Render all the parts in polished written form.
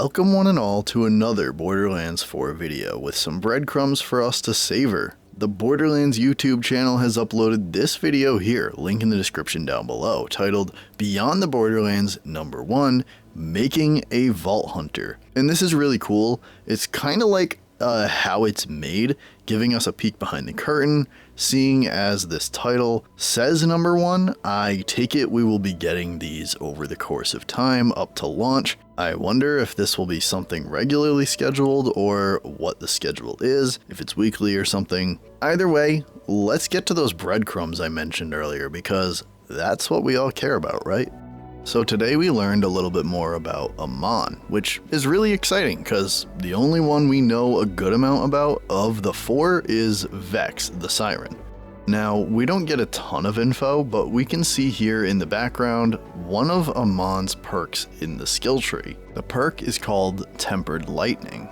Welcome one and all to another Borderlands 4 video with some breadcrumbs for us to savor. The Borderlands YouTube channel has uploaded this video here, link in the description down below, titled Beyond the Borderlands Number 1, Making a Vault Hunter. And this is really cool. It's kind of like how it's made, giving us a peek behind the curtain. Seeing as this title says number 1, I take it we will be getting these over the course of time up to launch. I wonder if this will be something regularly scheduled or what the schedule is, if it's weekly or something. Either way, let's get to those breadcrumbs I mentioned earlier because that's what we all care about, right? So today we learned a little bit more about AMON, which is really exciting because the only one we know a good amount about of the 4 is Vex, the Siren. Now, we don't get a ton of info, but we can see here in the background one of AMON's perks in the skill tree. The perk is called Tempered Lightning,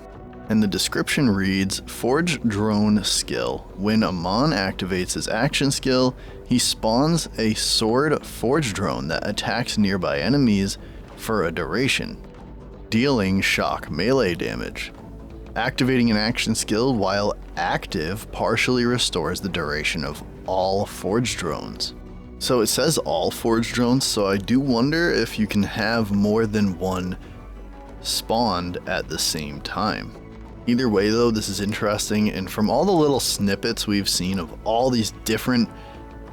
and the description reads, Forge Drone Skill. When AMON activates his action skill, he spawns a sword forge drone that attacks nearby enemies for a duration, dealing shock melee damage. Activating an action skill while active partially restores the duration of all forge drones. So it says all forge drones, so I do wonder if you can have more than one spawned at the same time. Either way though, this is interesting, and from all the little snippets we've seen of all these different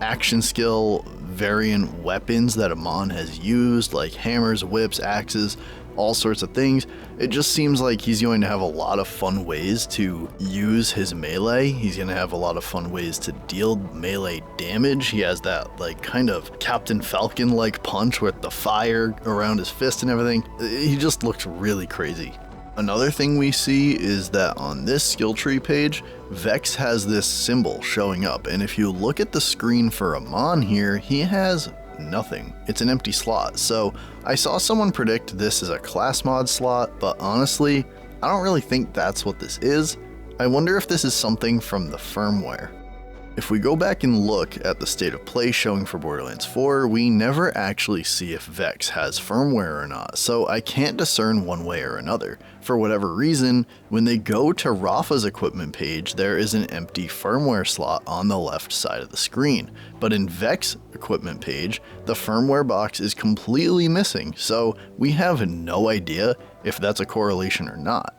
action skill variant weapons that AMON has used, like hammers, whips, axes, all sorts of things, it just seems like he's going to have a lot of fun ways to use his melee. He's going to have a lot of fun ways to deal melee damage. He has that like kind of Captain Falcon like punch with the fire around his fist and everything. He just looks really crazy. Another thing we see is that on this skill tree page, Vex has this symbol showing up, and if you look at the screen for AMON here, he has nothing. It's an empty slot. So I saw someone predict this as a class mod slot, but honestly, I don't really think that's what this is. I wonder if this is something from the firmware. If we go back and look at the state of play showing for Borderlands 4, we never actually see if Vex has firmware or not, so I can't discern one way or another. For whatever reason, when they go to Rafa's equipment page, there is an empty firmware slot on the left side of the screen, but in Vex equipment page, the firmware box is completely missing, so we have no idea if that's a correlation or not.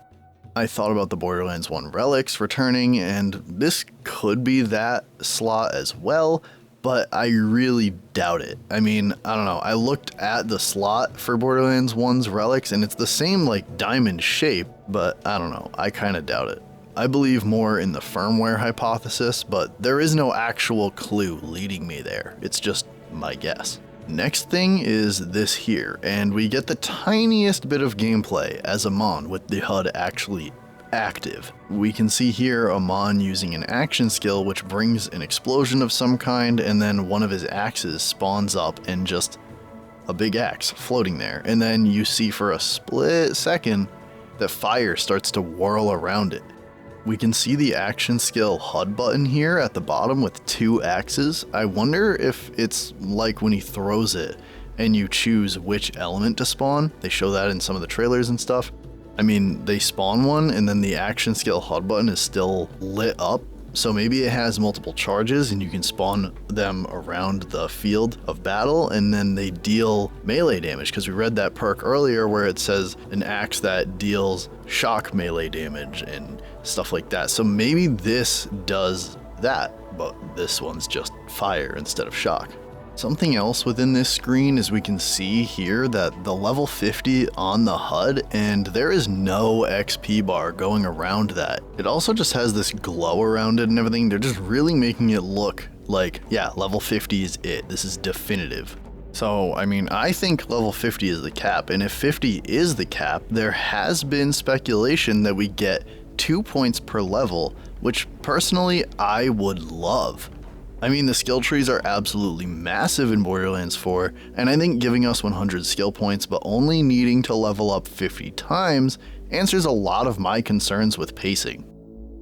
I thought about the Borderlands 1 relics returning, and this could be that slot as well, but I really doubt it. I mean, I don't know, I looked at the slot for Borderlands 1's relics and it's the same like diamond shape, but I don't know, I kind of doubt it. I believe more in the firmware hypothesis, but there is no actual clue leading me there. It's just my guess. Next thing is this here, and we get the tiniest bit of gameplay as AMON with the HUD actually active. We can see here AMON using an action skill which brings an explosion of some kind, and then one of his axes spawns up and just a big axe floating there. And then you see for a split second that fire starts to whirl around it. We can see the action skill HUD button here at the bottom with 2 axes. I wonder if it's like when he throws it and you choose which element to spawn. They show that in some of the trailers and stuff. I mean, they spawn one and then the action skill HUD button is still lit up. So maybe it has multiple charges and you can spawn them around the field of battle and then they deal melee damage, because we read that perk earlier where it says an axe that deals shock melee damage and stuff like that. So maybe this does that, but this one's just fire instead of shock. Something else within this screen is we can see here that the level 50 on the HUD, and there is no XP bar going around that. It also just has this glow around it and everything. They're just really making it look like, yeah, level 50 is it. This is definitive. So, I mean, I think level 50 is the cap, and if 50 is the cap, there has been speculation that we get 2 points per level, which personally I would love. I mean, the skill trees are absolutely massive in Borderlands 4, and I think giving us 100 skill points but only needing to level up 50 times answers a lot of my concerns with pacing.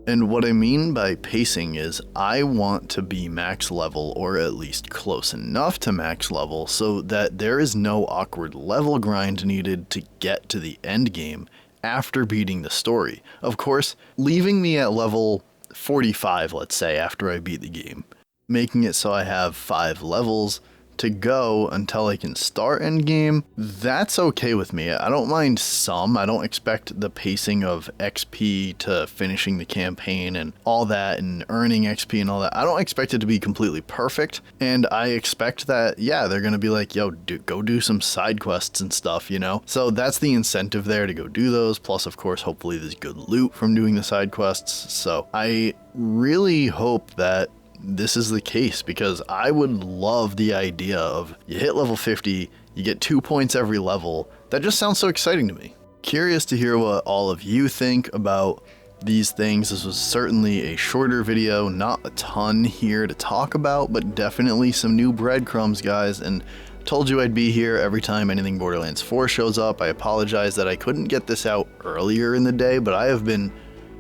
And what I mean by pacing is I want to be max level, or at least close enough to max level, so that there is no awkward level grind needed to get to the end game, after beating the story. Of course, leaving me at level 45, let's say, after I beat the game, making it so I have 5 levels to go until I can start endgame, that's okay with me. I don't mind some. I don't expect the pacing of XP to finishing the campaign and all that and earning XP and all that. I don't expect it to be completely perfect, and I expect that, yeah, they're gonna be like, yo, go do some side quests and stuff, you know? So that's the incentive there to go do those, plus of course hopefully there's good loot from doing the side quests. So I really hope that this is the case, because I would love the idea of you hit level 50, you get 2 points every level. That just sounds so exciting to me. Curious to hear what all of you think about these things. This was certainly a shorter video, not a ton here to talk about, but definitely some new breadcrumbs, guys, and told you I'd be here every time anything Borderlands 4 shows up. I apologize that I couldn't get this out earlier in the day, but I have been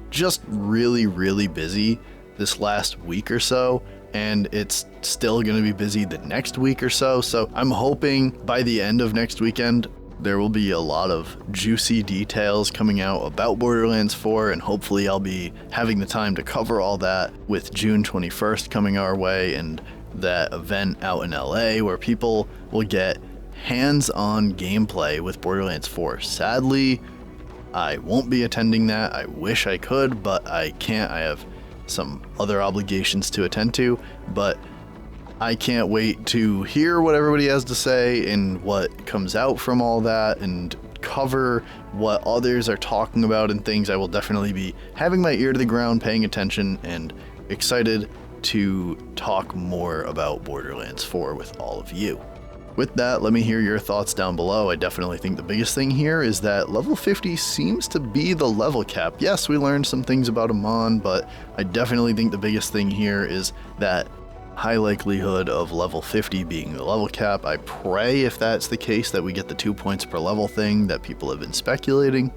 just really busy this last week or so, and it's still going to be busy the next week or so. So I'm hoping by the end of next weekend there will be a lot of juicy details coming out about Borderlands 4, and hopefully I'll be having the time to cover all that with June 21st coming our way and that event out in LA where people will get hands-on gameplay with Borderlands 4. Sadly, I won't be attending that. I wish I could, but I can't. I have some other obligations to attend to, but I can't wait to hear what everybody has to say and what comes out from all that and cover what others are talking about and things. I will definitely be having my ear to the ground, paying attention, and excited to talk more about Borderlands 4 with all of you. With that, let me hear your thoughts down below. I definitely think the biggest thing here is that level 50 seems to be the level cap. Yes, we learned some things about AMON, but I definitely think the biggest thing here is that high likelihood of level 50 being the level cap. I pray, if that's the case, that we get the 2 points per level thing that people have been speculating.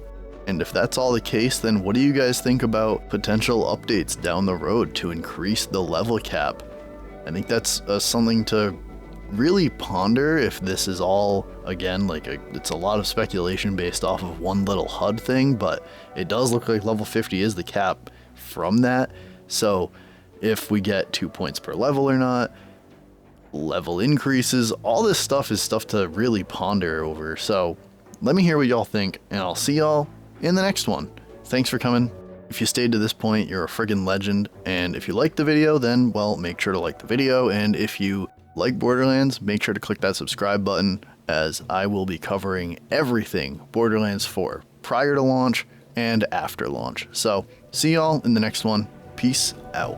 And if that's all the case, then what do you guys think about potential updates down the road to increase the level cap? I think that's something to really ponder. If this is all, again, like it's a lot of speculation based off of one little HUD thing, but it does look like level 50 is the cap from that. So if we get 2 points per level or not, level increases, all this stuff is stuff to really ponder over. So let me hear what y'all think, and I'll see y'all in the next one. Thanks for coming. If you stayed to this point, you're a friggin' legend. And if you liked the video, then, well, make sure to like the video. And if you like Borderlands, make sure to click that subscribe button, as I will be covering everything Borderlands 4 prior to launch and after launch. So see y'all in the next one. Peace out.